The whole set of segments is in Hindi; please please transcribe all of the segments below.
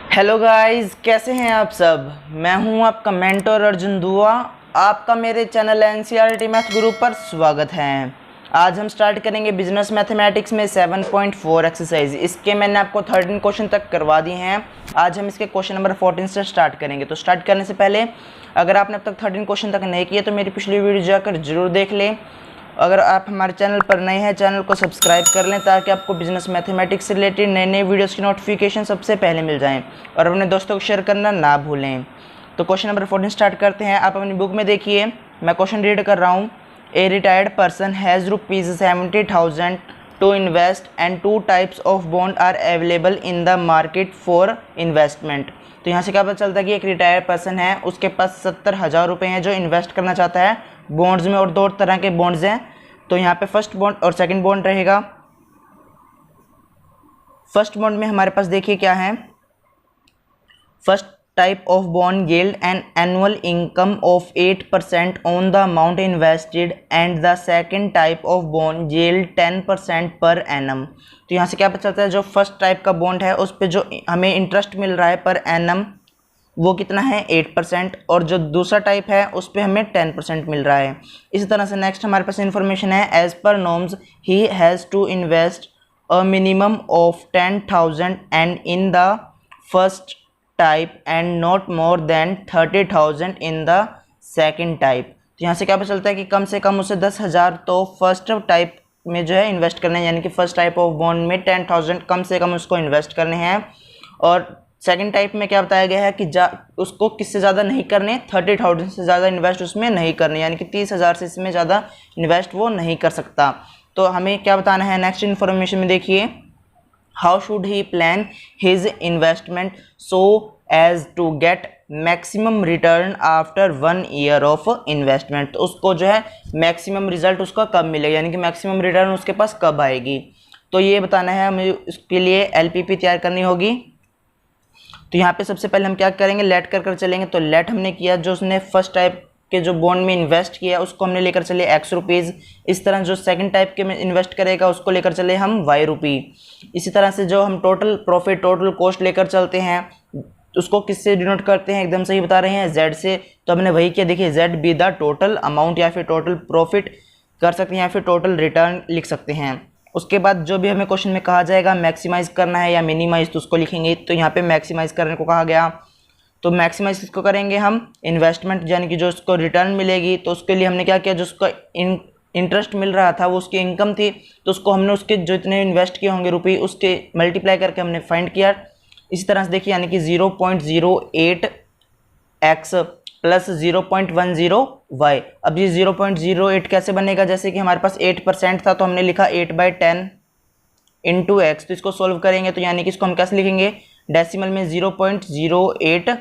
हेलो गाइस, कैसे हैं आप सब। मैं हूं आपका मेंटर अर्जुन दुआ। आपका मेरे चैनल एनसीईआरटी मैथ गुरु पर स्वागत है। आज हम स्टार्ट करेंगे बिजनेस मैथमेटिक्स में 7.4 एक्सरसाइज। इसके मैंने आपको 13 क्वेश्चन तक करवा दिए हैं। आज हम इसके क्वेश्चन नंबर 14 से स्टार्ट करेंगे। तो स्टार्ट करने से पहले अगर आपने अब तक 13 क्वेश्चन तक नहीं किए तो मेरी पिछली वीडियो जाकर जरूर देख लें। अगर आप हमारे चैनल पर नए हैं, चैनल को सब्सक्राइब कर लें ताकि आपको बिजनेस मैथमेटिक्स से रिलेटेड नए नए वीडियोस की नोटिफिकेशन सबसे पहले मिल जाएं और अपने दोस्तों को शेयर करना ना भूलें। तो क्वेश्चन नंबर 14 स्टार्ट करते हैं। आप अपनी बुक में देखिए, मैं क्वेश्चन रीड कर रहा हूँ। A retired person has ₹70,000 to invest and 2 types of bond are available in the market for investment. तो यहाँ से क्या पता चलता है कि एक रिटायर्ड पर्सन है, उसके पास 70,000 रुपये हैं जो इन्वेस्ट करना चाहता है बॉन्ड्स में, और 2 तरह के बॉन्ड्स हैं। तो यहाँ पे फर्स्ट बॉन्ड और सेकंड बॉन्ड रहेगा। फर्स्ट बॉन्ड में हमारे पास देखिए क्या है। First type of bond yield an annual income of 8% on the amount invested and the second type of bond yield 10% per annum. तो यहाँ से क्या पता चलता है, जो फर्स्ट टाइप का बॉन्ड है उस पर जो हमें इंटरेस्ट मिल रहा है पर एनम वो कितना है 8%, और जो दूसरा टाइप है उस पर हमें 10% मिल रहा है। इसी तरह से नेक्स्ट हमारे पास इन्फॉर्मेशन है। As per norms he has to invest a minimum of 10,000 and in the first type and not more than 30,000 in the second type. तो यहाँ से क्या पता चलता है कि कम से कम उसे 10,000 तो फर्स्ट टाइप में जो है इन्वेस्ट करने हैं, यानी कि फर्स्ट टाइप ऑफ बॉन्ड में 10,000 कम से कम उसको इन्वेस्ट करने हैं। और सेकंड टाइप में क्या बताया गया है कि उसको किससे ज़्यादा नहीं करने, 30,000 से ज़्यादा इन्वेस्ट उसमें नहीं करने, यानी कि 30,000 से इसमें ज़्यादा इन्वेस्ट वो नहीं कर सकता। तो हमें क्या बताना है नेक्स्ट इन्फॉर्मेशन में देखिए। How should he plan his investment so as to get maximum return after 1 year of investment. तो उसको जो है मैक्सिमम रिजल्ट उसका कब मिलेगा, यानी कि मैक्सिमम रिटर्न उसके पास कब आएगी, तो ये बताना है हमें। इसके लिए एलपीपी तैयार करनी होगी। तो यहाँ पे सबसे पहले हम क्या करेंगे, लेट कर चलेंगे। तो लेट हमने किया, जो उसने फर्स्ट टाइप के जो बॉन्ड में इन्वेस्ट किया उसको हमने लेकर चले X रुपीज़। इस तरह जो सेकंड टाइप के में इन्वेस्ट करेगा उसको लेकर चले हम Y रुपी। इसी तरह से जो हम टोटल प्रॉफिट टोटल कॉस्ट लेकर चलते हैं उसको किससे डिनोट करते हैं, एकदम सही बता रहे हैं, Z से। तो हमने वही किया, देखिए Z be the total amount, या फिर टोटल प्रॉफिट कर सकते हैं, या फिर टोटल रिटर्न लिख सकते हैं। उसके बाद जो भी हमें क्वेश्चन में कहा जाएगा मैक्सिमाइज करना है या मिनिमाइज, तो उसको लिखेंगे। तो यहाँ पे मैक्सिमाइज करने को कहा गया, तो मैक्सिमाइज किसको करेंगे हम, इन्वेस्टमेंट, यानी कि जो उसको रिटर्न मिलेगी। तो उसके लिए हमने क्या किया, जो उसका इंटरेस्ट मिल रहा था वो उसकी इनकम थी, तो उसको हमने उसके जो इतने इन्वेस्ट किए होंगे रुपये उसके मल्टीप्लाई करके हमने फाइंड किया। इसी तरह से देखिए, यानी कि 0.08x प्लस 0.10y। अब ये 0.08 कैसे बनेगा, जैसे कि हमारे पास 8% था तो हमने लिखा 8/10 इंटू एक्स। तो इसको सोल्व करेंगे तो यानी कि इसको हम कैसे लिखेंगे, डेसिमल में 0.08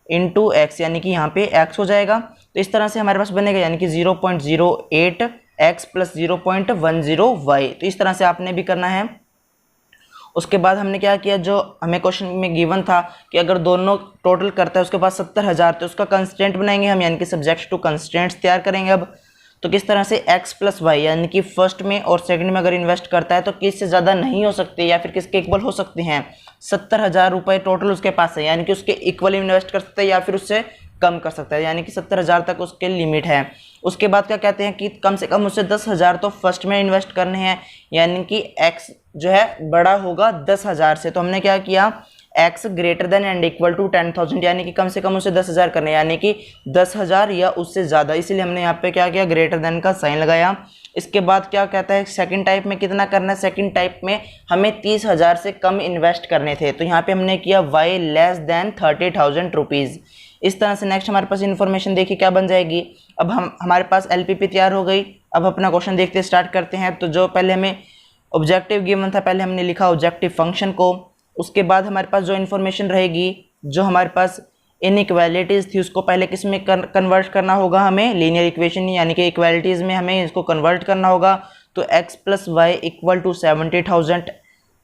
इंटू एक्स, यानी कि यहाँ पे x हो जाएगा। तो इस तरह से हमारे पास बनेगा, यानी कि 0.08x प्लस 0.10y। तो इस तरह से आपने भी करना है। उसके बाद हमने क्या किया, जो हमें क्वेश्चन में गिवन था कि अगर दोनों टोटल करता है उसके पास 70,000, तो उसका कंस्टेंट बनाएंगे हम, यानी कि सब्जेक्ट टू कंस्टेंट्स तैयार करेंगे। अब तो किस तरह से x प्लस वाई, यानी कि फर्स्ट में और सेकंड में अगर इन्वेस्ट करता है तो किससे ज़्यादा नहीं हो सकते या फिर किसके इक्वल हो सकते हैं। 70,000 रुपये टोटल उसके पास है, यानी कि उसके इक्वल इन्वेस्ट कर सकते हैं या फिर उससे कम कर सकता है, यानी कि 70,000 तक उसके लिमिट है। उसके बाद क्या कहते हैं कि कम से कम उससे 10,000 तो फर्स्ट में इन्वेस्ट करने हैं, यानी कि x जो है बड़ा होगा 10,000 से। तो हमने क्या किया, x greater than and equal to 10,000, यानी कि कम से कम उसे 10,000 करने, यानी कि 10,000 या उससे ज़्यादा, इसलिए हमने यहाँ पे क्या किया, ग्रेटर देन का साइन लगाया। इसके बाद क्या कहता है, सेकंड टाइप में कितना करना है, सेकंड टाइप में हमें 30,000 से कम इन्वेस्ट करने थे, तो यहाँ पे हमने किया y लेस देन 30,000 रुपीज़। इस तरह से नेक्स्ट हमारे पास इन्फॉर्मेशन देखिए क्या बन जाएगी। अब हमारे पास एलपीपी तैयार हो गई। अब अपना क्वेश्चन देखते स्टार्ट करते हैं। तो जो पहले हमें ऑब्जेक्टिव गिवन था, पहले हमने लिखा ऑब्जेक्टिव फंक्शन को। उसके बाद हमारे पास जो इन्फॉर्मेशन रहेगी, जो हमारे पास इनइक्वालिटीज़ थी उसको पहले किस में कन्वर्ट करना होगा, हमें लीनियर इक्वेशन यानी कि इक्वालिटीज़ में हमें इसको कन्वर्ट करना होगा। तो x plus y equal to 70,000,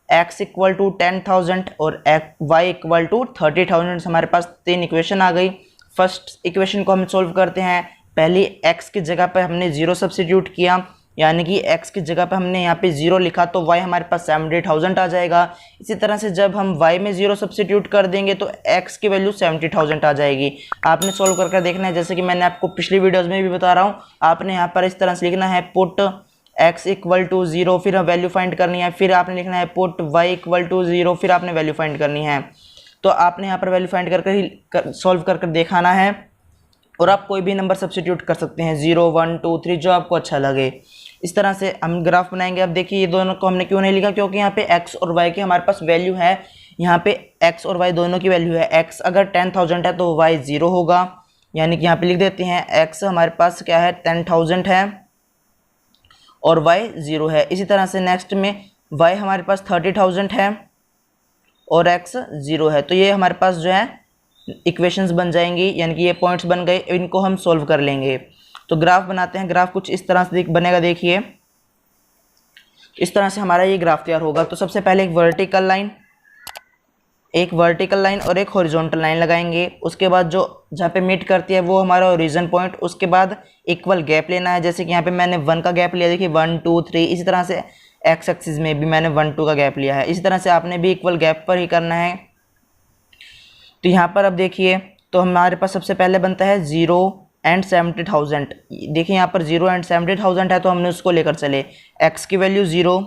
x equal to 10,000 और y इक्वल टू 30,000। हमारे पास 3 इक्वेशन आ गई। फर्स्ट इक्वेशन को हम सोल्व करते हैं। पहली x की जगह पर हमने 0 सब्सिट्यूट किया, यानी कि x की जगह पे हमने यहाँ पे 0 लिखा तो y हमारे पास 70,000 आ जाएगा। इसी तरह से जब हम y में 0 सब्स्टिट्यूट कर देंगे तो x की वैल्यू 70,000 आ जाएगी। आपने सॉल्व करके देखना है, जैसे कि मैंने आपको पिछली वीडियोज़ में भी बता रहा हूँ। आपने यहाँ पर इस तरह से लिखना है पुट x इक्वल टू 0, फिर वैल्यू फाइंड करनी है, फिर आपने लिखना है पुट y इक्वल टू 0, फिर आपने वैल्यू फाइंड करनी है। तो आपने यहाँ पर वैल्यू फाइंड करके सॉल्व कर दिखाना है, और आप कोई भी नंबर सब्स्टिट्यूट कर सकते हैं, 0 1 2 3 जो आपको अच्छा लगे। इस तरह से हम ग्राफ बनाएंगे। अब देखिए ये दोनों को हमने क्यों नहीं लिखा, क्योंकि यहाँ पे x और y की हमारे पास वैल्यू है। यहाँ पे x और y दोनों की वैल्यू है। x अगर 10,000 है तो y 0 होगा, यानी कि यहाँ पे लिख देते हैं x हमारे पास क्या है 10,000 है और y 0 है। इसी तरह से नेक्स्ट में y हमारे पास 30,000 है और x 0 है। तो ये हमारे पास जो है इक्वेशंस बन जाएंगी, यानी कि ये पॉइंट्स बन गए, इनको हम सॉल्व कर लेंगे। तो ग्राफ बनाते हैं। ग्राफ कुछ इस तरह से बनेगा, देखिए इस तरह से हमारा ये ग्राफ तैयार होगा। तो सबसे पहले एक वर्टिकल लाइन और एक हॉरिजॉन्टल लाइन लगाएंगे। उसके बाद जो जहाँ पे मीट करती है वो हमारा ओरिजिन पॉइंट। उसके बाद इक्वल गैप लेना है, जैसे कि यहाँ पे मैंने 1 का गैप लिया, देखिए 1 2 3। इसी तरह से एक्स एक्सिस में भी मैंने 1 2 का गैप लिया है। इसी तरह से आपने भी इक्वल गैप पर ही करना है। तो यहाँ पर अब देखिए, तो हमारे पास सबसे पहले बनता है 0 एंड 70,000। देखिए यहाँ पर 0 एंड 70,000 है, तो हमने उसको लेकर चले। x की वैल्यू 0,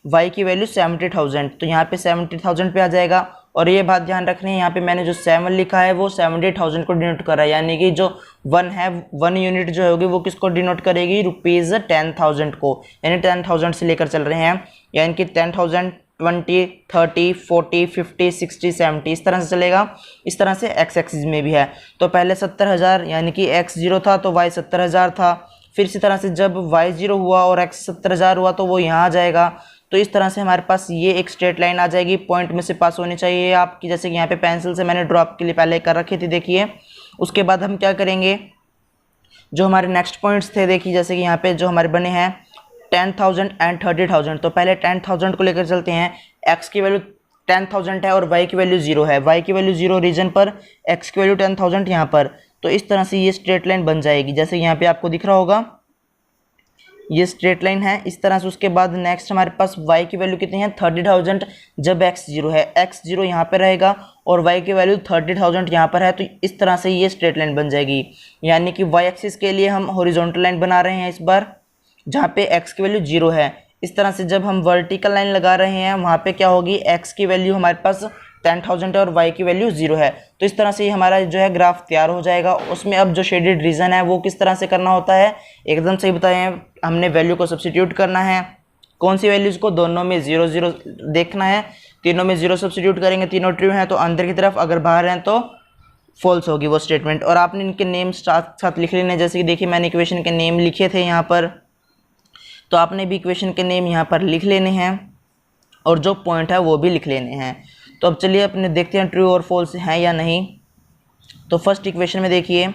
y की वैल्यू 70,000, तो यहाँ पे 70,000 पे आ जाएगा। और ये बात ध्यान रखनी है, यहाँ पे मैंने जो 7 लिखा है वो 70,000 को डिनोट कर रहा है, यानी कि जो 1 है 1 यूनिट जो होगी वो किसको डिनोट करेगी, ₹10,000 को, यानी 10,000 से लेकर चल रहे हैं, यानी कि 10,000 20 30 40 50 60 70 इस तरह से चलेगा। इस तरह से x एक्सिस में भी है। तो पहले 70,000 यानी कि x 0 था तो y 70,000 था। फिर इसी तरह से जब y 0 हुआ और x 70,000 हुआ तो वो यहाँ आ जाएगा। तो इस तरह से हमारे पास ये एक स्ट्रेट लाइन आ जाएगी, पॉइंट में से पास होनी चाहिए आपकी, जैसे कि यहाँ पे पेंसिल से मैंने ड्रॉप के लिए पहले कर रखी थी, देखिए। उसके बाद हम क्या करेंगे, जो हमारे नेक्स्ट पॉइंट्स थे, देखिए जैसे कि यहाँ पे जो हमारे बने हैं 10,000 एंड 30,000। तो पहले 10,000 को लेकर चलते हैं। x की वैल्यू 10,000 है और y की वैल्यू 0 है। y की वैल्यू 0 रीजन पर, x की वैल्यू 10,000 यहाँ पर। तो इस तरह से ये स्ट्रेट लाइन बन जाएगी, जैसे यहाँ पे आपको दिख रहा होगा ये स्ट्रेट लाइन है इस तरह से। उसके बाद नेक्स्ट हमारे पास y की वैल्यू कितनी है 30,000, जब x 0 है, x 0 यहाँ पर रहेगा और y की वैल्यू 30,000 यहाँ पर है। तो इस तरह से ये स्ट्रेट लाइन बन जाएगी, यानी कि y एक्सिस के लिए हम हॉरिजॉन्टल लाइन बना रहे हैं इस बार, जहाँ पे x की वैल्यू 0 है। इस तरह से जब हम वर्टिकल लाइन लगा रहे हैं वहाँ पे क्या होगी, x की वैल्यू हमारे पास 10,000 है और y की वैल्यू 0 है। तो इस तरह से हमारा जो है ग्राफ तैयार हो जाएगा। उसमें अब जो शेडेड रीजन है वो किस तरह से करना होता है, एकदम सही बताए हैं, हमने वैल्यू को सब्स्टिट्यूट करना है। कौन सी वैल्यूज़ को, दोनों में 0 0 देखना है। तीनों में 0 सब्स्टिट्यूट करेंगे, तीनों ट्रू हैं तो अंदर की तरफ, अगर बाहर हैं तो फॉल्स होगी वो स्टेटमेंट। और आपने इनके नेम साथ साथ लिख लेने, जैसे कि देखिए मैंने इक्वेशन के नेम लिखे थे यहाँ पर, तो आपने भी इक्वेशन के नेम यहाँ पर लिख लेने हैं और जो पॉइंट है वो भी लिख लेने हैं। तो अब चलिए अपने देखते हैं ट्रू और फॉल्स हैं या नहीं। तो फर्स्ट इक्वेशन में देखिए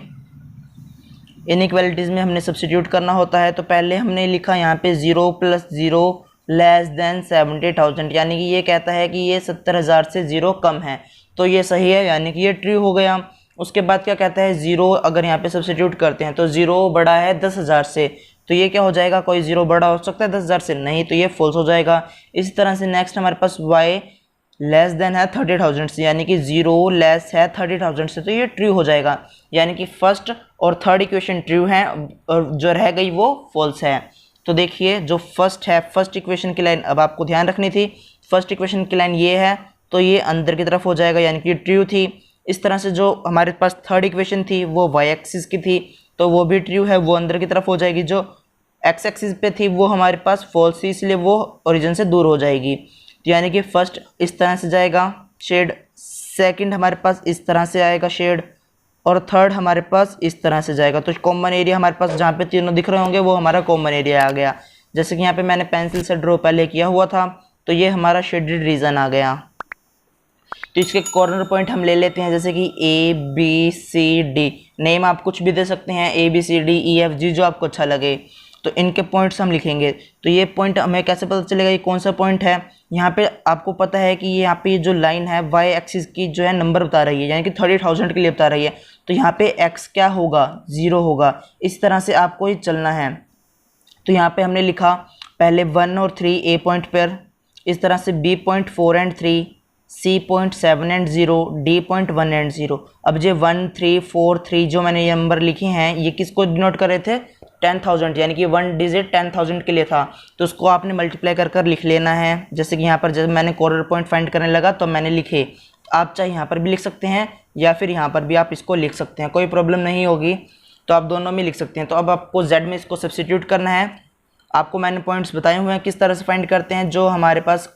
इनइक्वालिटीज़ में हमने सब्स्टिट्यूट करना होता है। तो पहले हमने लिखा यहाँ पे 0 + 0 लेस देन 70,000, यानी कि ये कहता है कि ये 70,000 से 0 कम है, तो ये सही है, यानी कि ये ट्रू हो गया। उसके बाद क्या कहता है, 0 अगर यहाँ पे सब्स्टिट्यूट करते हैं तो 0 बड़ा है 10,000 से, तो ये क्या हो जाएगा, कोई 0 बड़ा हो सकता है 10,000 से, नहीं, तो ये फॉल्स हो जाएगा। इसी तरह से नेक्स्ट हमारे पास y लेस देन है 30,000 से, यानी कि 0 लेस है 30,000 से, तो ये ट्रू हो जाएगा, यानी कि फर्स्ट और थर्ड इक्वेशन ट्रू हैं और जो रह गई वो फॉल्स है। तो देखिए जो फर्स्ट है, फर्स्ट इक्वेशन की लाइन अब आपको ध्यान रखनी थी, फर्स्ट इक्वेशन की लाइन ये है तो ये अंदर की तरफ हो जाएगा, यानी कि ट्रू थी। इस तरह से जो हमारे पास थर्ड इक्वेशन थी वो y एक्सिस की थी, तो वो भी ट्रू है, वो अंदर की तरफ हो जाएगी। जो x एक्सिस पे थी वो हमारे पास फॉल्स थी, इसलिए वो ओरिजिन से दूर हो जाएगी। तो यानी कि फर्स्ट इस तरह से जाएगा शेड, सेकंड हमारे पास इस तरह से आएगा शेड, और थर्ड हमारे पास इस तरह से जाएगा। तो कॉमन एरिया हमारे पास जहाँ पे तीनों दिख रहे होंगे वो हमारा कॉमन एरिया आ गया। जैसे कि यहाँ पे मैंने पेंसिल से ड्रॉ पहले किया हुआ था, तो ये हमारा शेडेड रीजन आ गया। तो इसके कॉर्नर पॉइंट हम ले लेते हैं, जैसे कि ABCD, नेम आप कुछ भी दे सकते हैं, ABCDEFG जो आपको अच्छा लगे, तो इनके पॉइंट्स हम लिखेंगे। तो ये पॉइंट हमें कैसे पता चलेगा ये कौन सा पॉइंट है, यहाँ पे आपको पता है कि यहाँ पे जो लाइन है y एक्सिस की जो है नंबर बता रही है, यानी कि 30,000 के लिए बता रही है, तो यहाँ पे x क्या होगा, 0 होगा। इस तरह से आपको ही चलना है। तो यहाँ पे हमने लिखा पहले 1 और 3 ए पॉइंट पर, इस तरह से B point 4 and 3, C point 7 and 0, D point 1 and 0। अब ये 1 3 4 3 जो मैंने ये नंबर लिखे हैं ये किसको डिनोट कर रहे थे? 10,000, यानी कि 1 डिजिट 10,000 के लिए था। तो उसको आपने मल्टीप्लाई कर कर लिख लेना है। जैसे कि यहाँ पर जब मैंने कॉर्नर पॉइंट फाइंड करने लगा तो मैंने लिखे, आप चाहे यहाँ पर भी लिख सकते हैं या फिर यहाँ पर भी आप इसको लिख सकते हैं, कोई प्रॉब्लम नहीं होगी। तो आप दोनों में लिख सकते हैं। तो अब आपको जेड में इसको सब्स्टिट्यूट करना है। आपको मैंने पॉइंट्स बताए हुए हैं किस तरह से फाइंड करते हैं। जो हमारे पास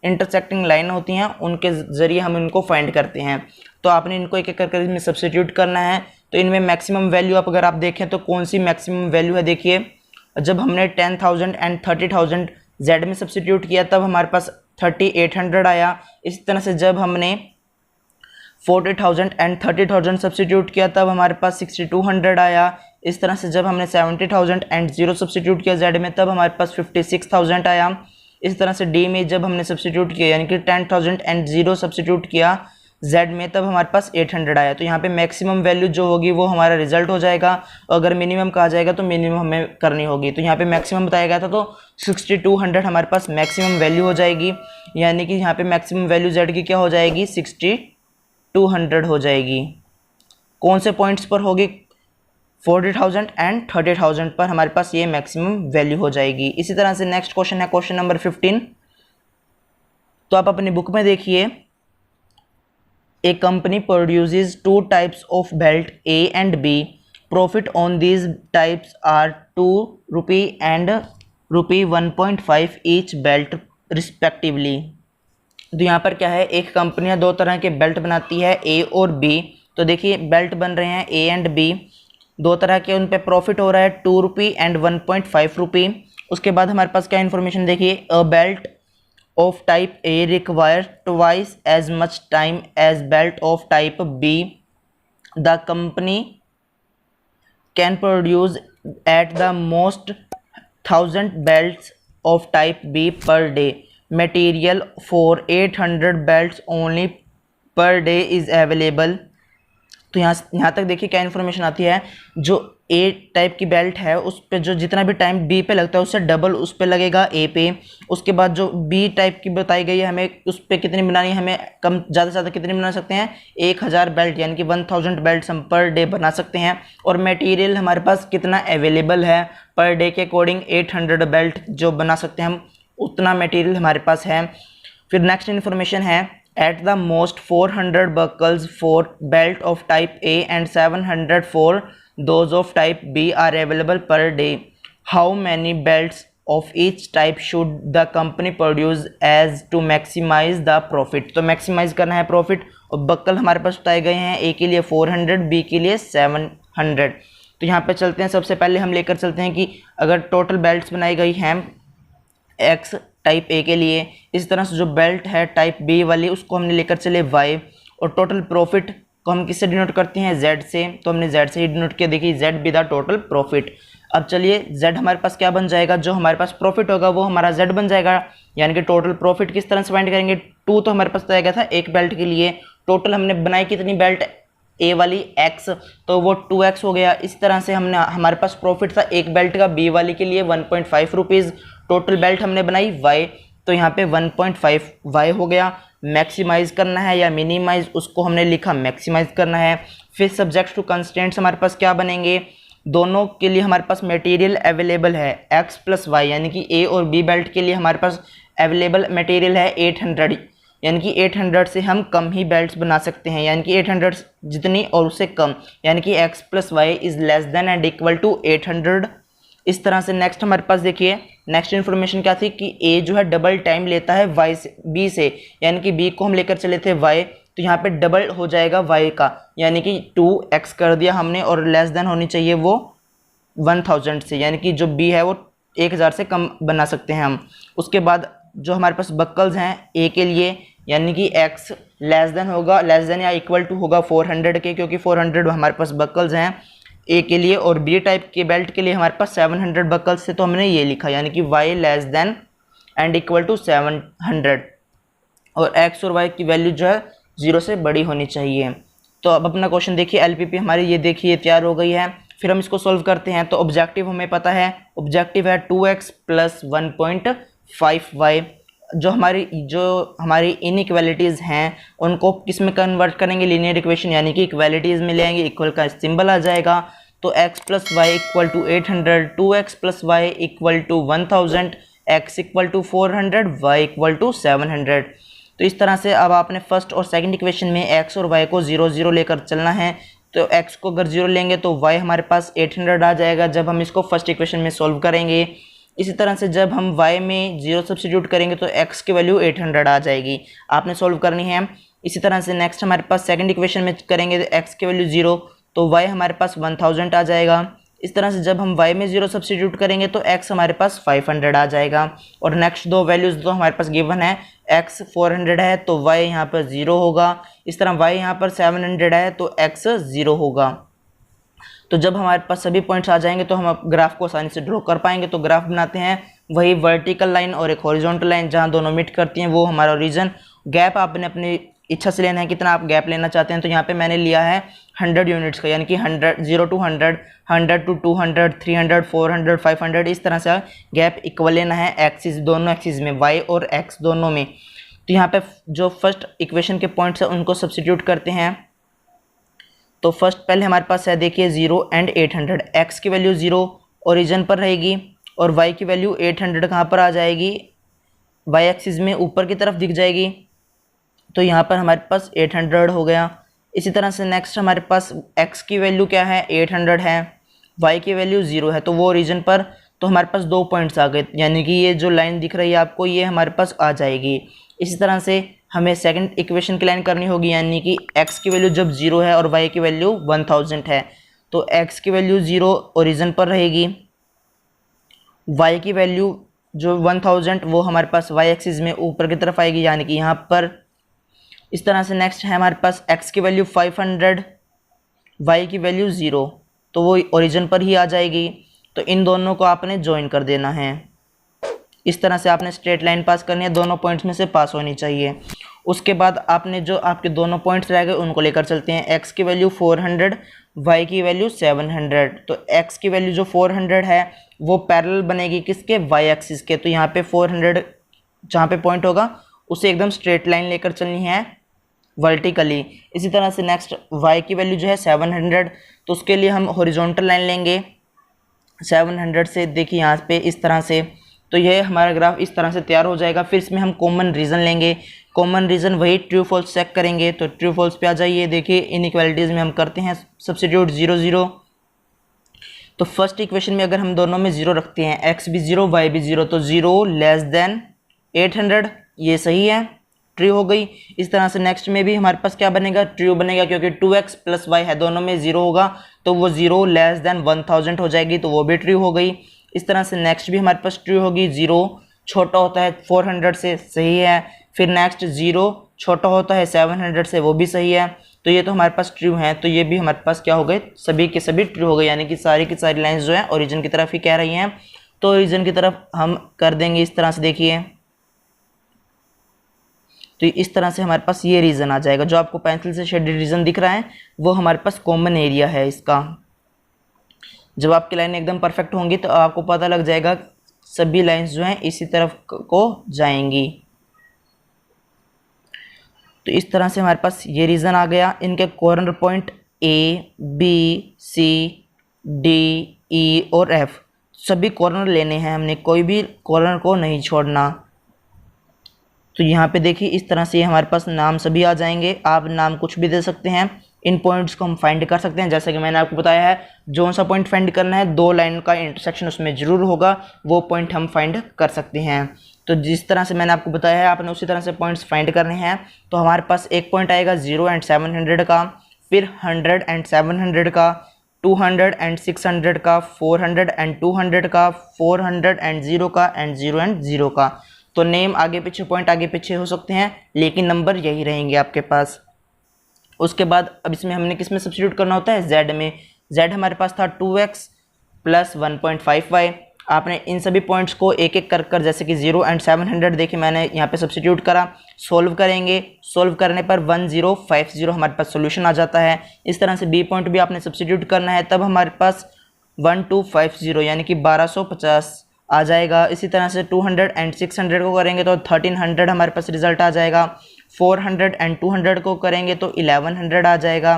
इंटरसेक्टिंग लाइन होती हैं उनके ज़रिए हम इनको फाइंड करते हैं। तो आपने इनको एक एक करके इसमें सब्स्टिट्यूट करना है। तो इनमें मैक्सिमम वैल्यू आप अगर आप देखें तो कौन सी मैक्सिमम वैल्यू है, देखिए जब हमने 10,000 एंड 30,000 जेड में सब्स्टिट्यूट किया तब हमारे पास 3800 आया। इसी तरह से जब हमने 40,000 एंड 30,000 सब्स्टिट्यूट किया तब हमारे पास 6200 आया। इस तरह से जब हमने 70,000 एंड 0 सब्स्टिट्यूट किया जेड में तब हमारे पास 56,000 आया। इस तरह से डी में जब हमने सब्स्टिट्यूट किया यानी कि 10,000 एंड 0 सब्स्टिट्यूट किया जेड में तब हमारे पास 800 आया। तो यहाँ पे मैक्सिमम वैल्यू जो होगी वो हमारा रिजल्ट हो जाएगा। अगर मिनिमम कहा जाएगा तो मिनिमम हमें करनी होगी। तो यहाँ पे मैक्सिमम बताया गया था तो 6200 हमारे पास मैक्सिमम वैल्यू हो जाएगी। यानी कि यहाँ पे मैक्सिमम वैल्यू जेड की क्या हो जाएगी? 6200 हो जाएगी। कौन से पॉइंट्स पर होगी? 40,000 एंड 30,000 पर हमारे पास ये मैक्सिमम वैल्यू हो जाएगी। इसी तरह से नेक्स्ट क्वेश्चन है क्वेश्चन नंबर 15। तो आप अपनी बुक में देखिए, a company produces 2 types of belt A and B, profit on these types are ₹2 and ₹1.5 each belt respectively. तो यहाँ पर क्या है, एक कंपनियाँ 2 तरह के बेल्ट बनाती है ए और बी। तो देखिए बेल्ट बन रहे हैं ए एंड बी, 2 तरह के, उन पे प्रॉफिट हो रहा है ₹2 एंड ₹1.5। उसके बाद हमारे पास क्या इन्फॉर्मेशन देखिए, a belt of type A requires twice as much time as belt of type B. The company can produce at the most 1,000 belts of type B per day. Material for 800 belts only per day is available. तो यहाँ तक देखिए क्या इन्फॉर्मेशन आती है, जो ए टाइप की बेल्ट है उस पे जो जितना भी टाइम बी पे लगता है उससे डबल उस पे लगेगा ए पे। उसके बाद जो बी टाइप की बताई गई है हमें उस पे कितनी बनानी है, हमें कम ज़्यादा से ज़्यादा कितनी बना सकते हैं? 1000 बेल्ट, यानी कि 1000 बेल्ट हम पर डे बना सकते हैं। और मटेरियल हमारे पास कितना अवेलेबल है पर डे के अकॉर्डिंग 800 बेल्ट जो बना सकते हैं हम, उतना मटेरियल हमारे पास है। फिर नेक्स्ट इन्फॉर्मेशन है, at the most 400 buckles for belt of type A and 700 for those of type B are available per day. How many belts of each type should the company produce as to maximize the profit? तो maximize करना है profit, और बक्कल हमारे पास बताए गए हैं, A के लिए 400, B के लिए 700। तो यहाँ पे चलते हैं, सबसे पहले हम लेकर चलते हैं कि अगर टोटल बेल्ट्स बनाई गई हैं X टाइप ए के लिए, इस तरह से जो बेल्ट है टाइप बी वाली उसको हमने लेकर चले वाई, और टोटल प्रॉफिट को हम किससे डिनोट करते हैं? जेड से। तो हमने जेड से ही डिनोट किया, देखिए Z be the total profit. अब चलिए जेड हमारे पास क्या बन जाएगा, जो हमारे पास प्रॉफिट होगा वो हमारा जेड बन जाएगा। यानी कि टोटल प्रॉफिट किस तरह से फाइंड करेंगे? 2 तो हमारे पास बताया गया था एक बेल्ट के लिए, टोटल हमने बनाई कितनी बेल्ट? ए वाली x, तो वो 2x हो गया। इस तरह से हमने हमारे पास प्रॉफिट था एक बेल्ट का बी वाली के लिए ₹1.5। टोटल बेल्ट हमने बनाई y, तो यहाँ पे 1.5 y हो गया। मैक्सिमाइज करना है या मिनिमाइज, उसको हमने लिखा मैक्सिमाइज करना है। फिर सब्जेक्ट टू कंस्टेंट्स हमारे पास क्या बनेंगे? दोनों के लिए हमारे पास मटेरियल अवेलेबल है x + y, यानी कि ए और बी बेल्ट के लिए हमारे पास अवेलेबल मटेरियल है 800, यानी कि 800 से हम कम ही बेल्ट्स बना सकते हैं, यानी कि 800 जितनी और उससे कम, यानी कि x + y is less than and equal to 800। इस तरह से नेक्स्ट हमारे पास देखिए नेक्स्ट इन्फॉर्मेशन क्या थी कि a जो है डबल टाइम लेता है y से b से, यानी कि b को हम लेकर चले थे y, तो यहाँ पे डबल हो जाएगा y का, यानी कि 2x कर दिया हमने, और लेस देन होनी चाहिए वो 1000 से, यानी कि जो b है वो 1000 से कम बना सकते हैं हम। उसके बाद जो हमारे पास बक्कल्स हैं a के लिए, यानी कि x लेस देन होगा, लेस देन या इक्वल टू होगा 400 के, क्योंकि 400 हमारे पास बक्कल्स हैं ए के लिए, और बी टाइप के बेल्ट के लिए हमारे पास 700 बकल्स थे, तो हमने ये लिखा, यानी कि y less than and equal to 700, और x और y की वैल्यू जो है 0 से बड़ी होनी चाहिए। तो अब अपना क्वेश्चन देखिए, एलपीपी हमारी ये देखिए तैयार हो गई है। फिर हम इसको सॉल्व करते हैं। तो ऑब्जेक्टिव हमें पता है, ऑब्जेक्टिव है 2x प्लस 1.5y। जो हमारी इनइक्वालिटीज़ हैं उनको किस में कन्वर्ट करेंगे, लीनियर इक्वेशन, यानी कि इक्वालिटीज़ में ले आएंगे, इक्वल का सिंबल आ जाएगा। तो x plus y equal to 800, 2x plus y equal to 1000, x equal to 400, y equal to 700। तो इस तरह से अब आपने फर्स्ट और सेकंड इक्वेशन में x और y को 0 0 लेकर चलना है। तो x को अगर 0 लेंगे तो y हमारे पास 800 आ जाएगा जब हम इसको फर्स्ट इक्वेशन में सॉल्व करेंगे। इसी तरह से जब हम y में 0 सब्स्टिट्यूट करेंगे तो x की वैल्यू 800 आ जाएगी, आपने सॉल्व करनी है। इसी तरह से नेक्स्ट हमारे पास सेकंड इक्वेशन में करेंगे तो x की वैल्यू 0, तो y हमारे पास 1000 आ जाएगा। इस तरह से जब हम y में 0 सब्स्टिट्यूट करेंगे तो x हमारे पास 500 आ जाएगा। और नेक्स्ट दो वैल्यूज़ तो हमारे पास गिवन है, x 400 है तो y यहाँ पर 0 होगा। इस तरह y यहाँ पर 700 है तो x 0 होगा। तो जब हमारे पास सभी पॉइंट्स आ जाएंगे तो हम ग्राफ को आसानी से ड्रॉ कर पाएंगे। तो ग्राफ बनाते हैं, वही वर्टिकल लाइन और एक हॉरिजॉन्टल लाइन जहाँ दोनों मीट करती हैं वो हमारा रीजन। गैप आपने अपनी इच्छा से लेना है, कितना आप गैप लेना चाहते हैं। तो यहाँ पे मैंने लिया है 100 यूनिट्स का, यानी कि 0 to 100, 100 to 200, 300, 400, 500, इस तरह से गैप इक्वल लेना है एक्सिस, दोनों एक्सिस में, y और x दोनों में। तो यहाँ पे जो फर्स्ट इक्वेशन के पॉइंट्स हैं उनको सब्स्टिट्यूट करते हैं। तो फर्स्ट पहले हमारे पास है, देखिए 0 and 800, x की वैल्यू 0 ओरिजिन पर रहेगी और y की वैल्यू 800 कहाँ पर आ जाएगी, y एक्सिस में ऊपर की तरफ दिख जाएगी। तो यहाँ पर हमारे पास 800 हो गया। इसी तरह से नेक्स्ट हमारे पास x की वैल्यू क्या है, 800 है, y की वैल्यू 0 है, तो वो ओरिजिन पर। तो हमारे पास दो पॉइंट्स आ गए, यानी कि ये जो लाइन दिख रही है आपको ये हमारे पास आ जाएगी। इसी तरह से हमें सेकंड इक्वेशन की लाइन करनी होगी, यानी कि x की वैल्यू जब 0 है और y की वैल्यू 1000 है तो x की वैल्यू 0 ओरिजिन पर रहेगी, y की वैल्यू जो 1000 वो हमारे पास y एक्सिस में ऊपर की तरफ आएगी, यानी कि यहाँ पर। इस तरह से नेक्स्ट है हमारे पास x की वैल्यू 500, y की वैल्यू 0, तो वो ओरिजिन पर ही आ जाएगी। तो इन दोनों को आपने ज्वाइन कर देना है। इस तरह से आपने स्ट्रेट लाइन पास करनी है, दोनों पॉइंट्स में से पास होनी चाहिए। उसके बाद आपने जो आपके दोनों पॉइंट्स रह गए उनको लेकर चलते हैं। x की वैल्यू 400, y की वैल्यू 700। तो x की वैल्यू जो 400 है वो पैरेलल बनेगी किसके, y एक्सिस के। तो यहाँ पे 400 जहाँ पे पॉइंट होगा उसे एकदम स्ट्रेट लाइन लेकर चलनी है वर्टिकली। इसी तरह से नेक्स्ट y की वैल्यू जो है 700, तो उसके लिए हम हॉरिजॉन्टल लाइन लेंगे 700 से, देखिए यहाँ पे इस तरह से। तो यह हमारा ग्राफ इस तरह से तैयार हो जाएगा। फिर इसमें हम कॉमन रीज़न लेंगे, कॉमन रीज़न वही ट्रू फॉल्स चेक करेंगे। तो ट्रू फॉल्स पे आ जाइए, देखिए इनइक्वालिटीज़ में हम करते हैं सब्स्टिट्यूट 0 0। तो फर्स्ट इक्वेशन में अगर हम दोनों में 0 रखते हैं, x भी 0 y भी 0, तो 0 लेस देन 800, ये सही है, ट्रू हो गई। इस तरह से नेक्स्ट में भी हमारे पास क्या बनेगा, ट्रू बनेगा, क्योंकि 2x प्लस y है, दोनों में 0 होगा तो वो 0 लेस देन 1000 हो जाएगी, तो वो भी ट्रू हो गई। इस तरह से नेक्स्ट भी हमारे पास ट्रू होगी, 0 छोटा होता है 400 से, सही है। फिर नेक्स्ट 0 छोटा होता है 700 से, वो भी सही है। तो ये तो हमारे पास ट्रू हैं, तो ये भी हमारे पास क्या हो गए, सभी के सभी ट्रू हो गए, यानी कि सारी की सारी लाइंस जो हैं ओरिजिन की तरफ ही कह रही हैं। तो ओरिजिन की तरफ हम कर देंगे इस तरह से, देखिए। तो इस तरह से हमारे पास ये रीज़न आ जाएगा। जो आपको पेंसिल से शेडेड रीज़न दिख रहा है वो हमारे पास कॉमन एरिया है इसका। जब आपकी लाइन एकदम परफेक्ट होंगी तो आपको पता लग जाएगा सभी लाइंस जो हैं इसी तरफ को जाएंगी। तो इस तरह से हमारे पास ये रीज़न आ गया। इनके corner point A, B, C, D, E और F सभी कॉर्नर लेने हैं हमने, कोई भी कॉर्नर को नहीं छोड़ना। तो यहाँ पे देखिए इस तरह से हमारे पास नाम सभी आ जाएंगे। आप नाम कुछ भी दे सकते हैं। इन पॉइंट्स को हम फाइंड कर सकते हैं, जैसा कि मैंने आपको बताया है जो सा पॉइंट फाइंड करना है, दो लाइन का इंटरसेक्शन उसमें ज़रूर होगा, वो पॉइंट हम फाइंड कर सकते हैं। तो जिस तरह से मैंने आपको बताया है आपने उसी तरह से पॉइंट्स फाइंड करने हैं। तो हमारे पास एक पॉइंट आएगा 0 and 700 का, फिर 100 and 700 का, 200 and 600 का, 400 and 200 का, 400 and 0 का, एंड 0 and 0 का। तो नेम आगे पीछे, पॉइंट आगे पीछे हो सकते हैं, लेकिन नंबर यही रहेंगे आपके पास। उसके बाद अब इसमें हमने किस में सब्स्टिट्यूट करना होता है, z में। z हमारे पास था 2x प्लस 1.5y, आपने इन सभी पॉइंट्स को एक एक कर जैसे कि 0 एंड 700 देखिए मैंने यहाँ पे सब्स्टिट्यूट करा, सोल्व करेंगे। सोल्व करने पर 1050 हमारे पास सोल्यूशन आ जाता है। इस तरह से बी पॉइंट भी आपने सब्स्टिट्यूट करना है, तब हमारे पास 1250 यानी कि 1250 आ जाएगा। इसी तरह से 200 एंड 600 को करेंगे तो 1300 हमारे पास रिजल्ट आ जाएगा। 400 एंड 200 को करेंगे तो 1100 आ जाएगा।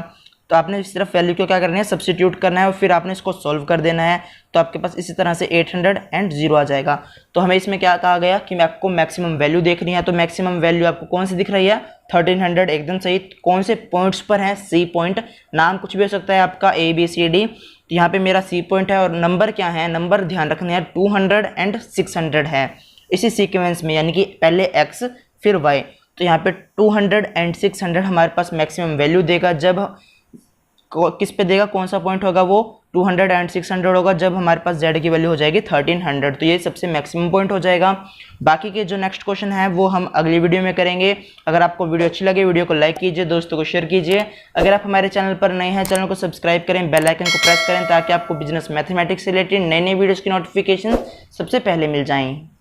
तो आपने सिर्फ वैल्यू को क्या करना है, सब्स्टिट्यूट करना है और फिर आपने इसको सॉल्व कर देना है। तो आपके पास इसी तरह से 800 एंड 0 आ जाएगा। तो हमें इसमें क्या कहा गया कि मैं आपको मैक्सिमम वैल्यू देखनी है। तो मैक्सिमम वैल्यू आपको कौन सी दिख रही है, 1300 एकदम सही। कौन से पॉइंट्स पर है, सी पॉइंट। नाम कुछ भी हो सकता है आपका ABCD। तो यहाँ पे मेरा सी पॉइंट है और नंबर क्या है, नंबर ध्यान रखना है 200 एंड 600 है इसी सीक्वेंस में, यानी कि पहले x फिर y। तो यहाँ पे 200 एंड 600 हमारे पास मैक्सिमम वैल्यू देगा। जब किस पे देगा, कौन सा पॉइंट होगा, वो 200 एंड 600 होगा जब हमारे पास z की वैल्यू हो जाएगी 1300। तो ये सबसे मैक्सिमम पॉइंट हो जाएगा। बाकी के जो नेक्स्ट क्वेश्चन है वो हम अगली वीडियो में करेंगे। अगर आपको वीडियो अच्छी लगे वीडियो को लाइक कीजिए, दोस्तों को शेयर कीजिए। अगर आप हमारे चैनल पर नए हैं चैनल को सब्सक्राइब करें, बेल आइकन को प्रेस करें ताकि आपको बिजनेस मैथमेटिक्स से रिलेटेड नई नई वीडियोज़ की नोटिफिकेशन सबसे पहले मिल जाएँ।